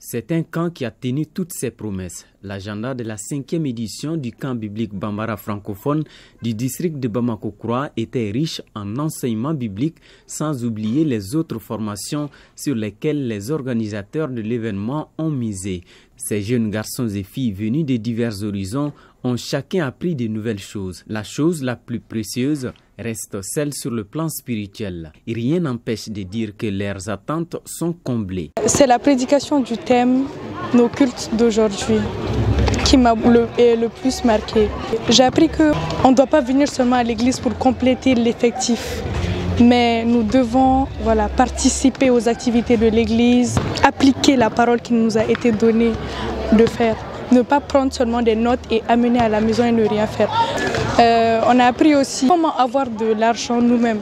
C'est un camp qui a tenu toutes ses promesses. L'agenda de la 5e édition du camp biblique Bambara francophone du district de Bamako-Croix était riche en enseignements bibliques, sans oublier les autres formations sur lesquelles les organisateurs de l'événement ont misé. Ces jeunes garçons et filles venus de divers horizons ont chacun appris de nouvelles choses. La chose la plus précieuse reste celle sur le plan spirituel. Et rien n'empêche de dire que leurs attentes sont comblées. C'est la prédication du thème « Nos cultes d'aujourd'hui » qui m'a le plus marqué. J'ai appris qu'on ne doit pas venir seulement à l'église pour compléter l'effectif, mais nous devons participer aux activités de l'église, appliquer la parole qui nous a été donnée de faire. Ne pas prendre seulement des notes et amener à la maison et ne rien faire. On a appris aussi comment avoir de l'argent nous-mêmes,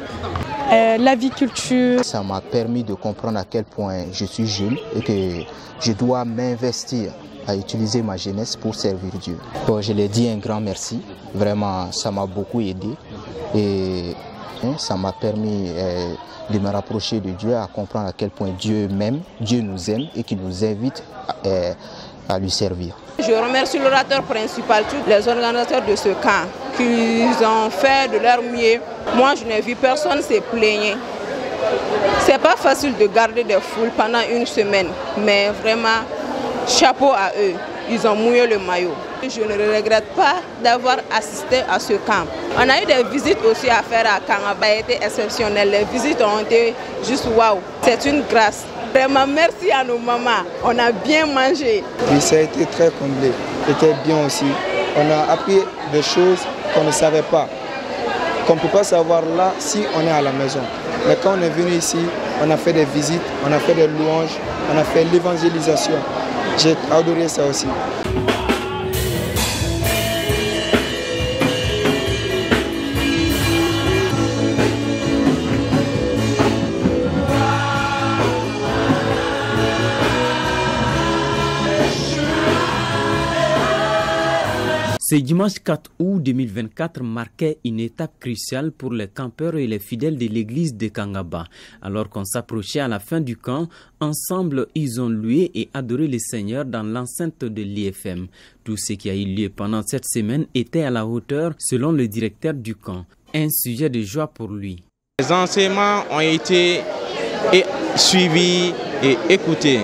l'aviculture. Ça m'a permis de comprendre à quel point je suis jeune et que je dois m'investir à utiliser ma jeunesse pour servir Dieu. Bon, je l'ai dit un grand merci, vraiment ça m'a beaucoup aidé et ça m'a permis de me rapprocher de Dieu, à comprendre à quel point Dieu m'aime, Dieu nous aime et qu'il nous invite à lui servir. Je remercie l'orateur principal, tous les organisateurs de ce camp qui ont fait de leur mieux. Moi, je n'ai vu personne se plaindre. C'est pas facile de garder des foules pendant une semaine, mais vraiment, chapeau à eux. Ils ont mouillé le maillot. Je ne regrette pas d'avoir assisté à ce camp. On a eu des visites aussi à faire à Kangaba, été exceptionnelles. Les visites ont été juste waouh. C'est une grâce. Vraiment, merci à nos mamans. On a bien mangé. Oui, ça a été très comblé. C'était bien aussi. On a appris des choses qu'on ne savait pas, qu'on ne peut pas savoir là si on est à la maison. Mais quand on est venu ici, on a fait des visites, on a fait des louanges, on a fait l'évangélisation. J'ai adoré ça aussi. Ce dimanche 4 août 2024 marquait une étape cruciale pour les campeurs et les fidèles de l'église de Kangaba. Alors qu'on s'approchait à la fin du camp, ensemble ils ont loué et adoré le Seigneur dans l'enceinte de l'IFM. Tout ce qui a eu lieu pendant cette semaine était à la hauteur selon le directeur du camp. Un sujet de joie pour lui. Les enseignements ont été suivis et écoutés.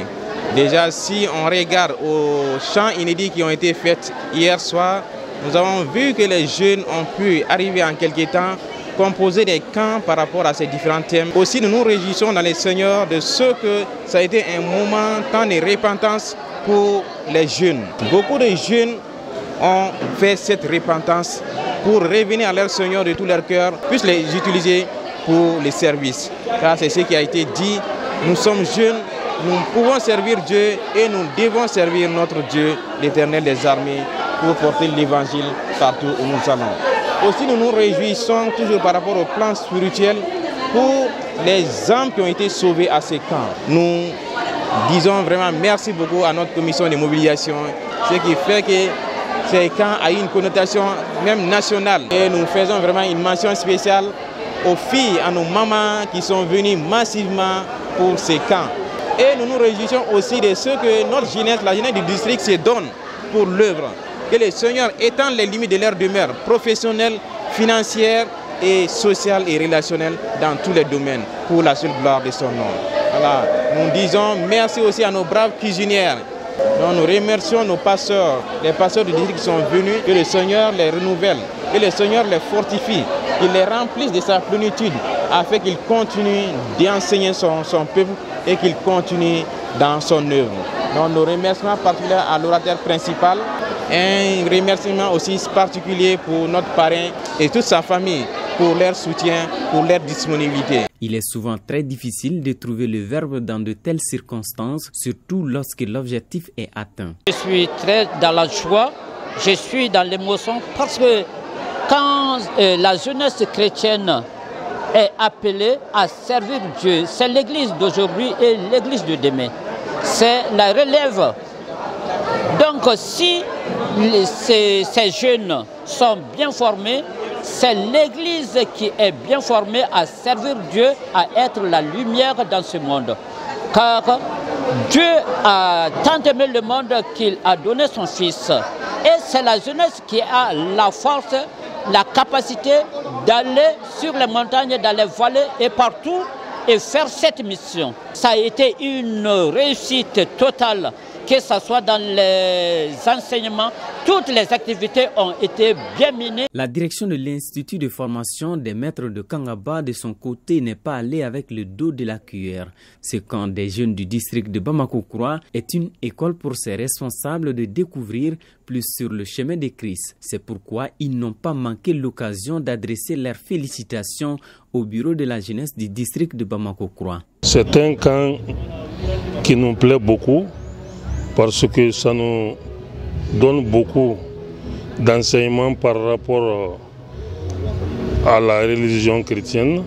Déjà, si on regarde aux chants inédits qui ont été faits hier soir, nous avons vu que les jeunes ont pu arriver en quelque temps composer des camps par rapport à ces différents thèmes. Aussi, nous nous réjouissons dans les Seigneurs de ce que ça a été un moment tant de repentance pour les jeunes. Beaucoup de jeunes ont fait cette repentance pour revenir à leur Seigneur de tout leur cœur, puissent les utiliser pour les services. Car c'est ce qui a été dit, nous sommes jeunes. Nous pouvons servir Dieu et nous devons servir notre Dieu, l'Éternel des armées, pour porter l'évangile partout où nous allons. Aussi, nous nous réjouissons toujours par rapport au plan spirituel pour les âmes qui ont été sauvées à ces camps. Nous disons vraiment merci beaucoup à notre commission de mobilisation, ce qui fait que ces camps ont une connotation même nationale. Et nous faisons vraiment une mention spéciale aux filles, à nos mamans qui sont venues massivement pour ces camps. Et nous nous réjouissons aussi de ce que notre jeunesse, la jeunesse du district se donne pour l'œuvre. Que le Seigneur étende les limites de leur demeure professionnelle, financière et sociale et relationnelle dans tous les domaines pour la seule gloire de son nom. Voilà. Nous disons merci aussi à nos braves cuisinières. Nous remercions nos pasteurs, les pasteurs du district qui sont venus, que le Seigneur les renouvelle, que le Seigneur les fortifie, qu'il les remplisse de sa plénitude afin qu'il continue d'enseigner son peuple et qu'il continue dans son œuvre. Donc nos remerciements particuliers à l'orateur principal, un remerciement aussi particulier pour notre parrain et toute sa famille pour leur soutien, pour leur disponibilité. Il est souvent très difficile de trouver le verbe dans de telles circonstances, surtout lorsque l'objectif est atteint. Je suis très dans la joie, je suis dans l'émotion parce que quand la jeunesse chrétienne est appelée à servir Dieu, c'est l'église d'aujourd'hui et l'église de demain. C'est la relève. Donc si ces jeunes sont bien formés, c'est l'église qui est bien formée à servir Dieu, à être la lumière dans ce monde. Car Dieu a tant aimé le monde qu'il a donné son Fils. Et c'est la jeunesse qui a la force, la capacité d'aller sur les montagnes, dans les vallées et partout et faire cette mission. Ça a été une réussite totale, que ce soit dans les enseignements, toutes les activités ont été bien menées. La direction de l'Institut de formation des maîtres de Kangaba, de son côté, n'est pas allée avec le dos de la cuillère. Ce camp des jeunes du district de Bamako-Kura est une école pour ses responsables de découvrir plus sur le chemin de Christ. C'est pourquoi ils n'ont pas manqué l'occasion d'adresser leurs félicitations au bureau de la jeunesse du district de Bamako-Kura. C'est un camp qui nous plaît beaucoup, parce que ça nous donne beaucoup d'enseignements par rapport à la religion chrétienne,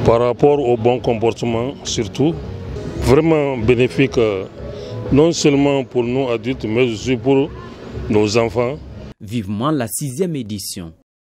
par rapport au bon comportement surtout. Vraiment bénéfique, non seulement pour nous adultes, mais aussi pour nos enfants. Vivement la 6e édition.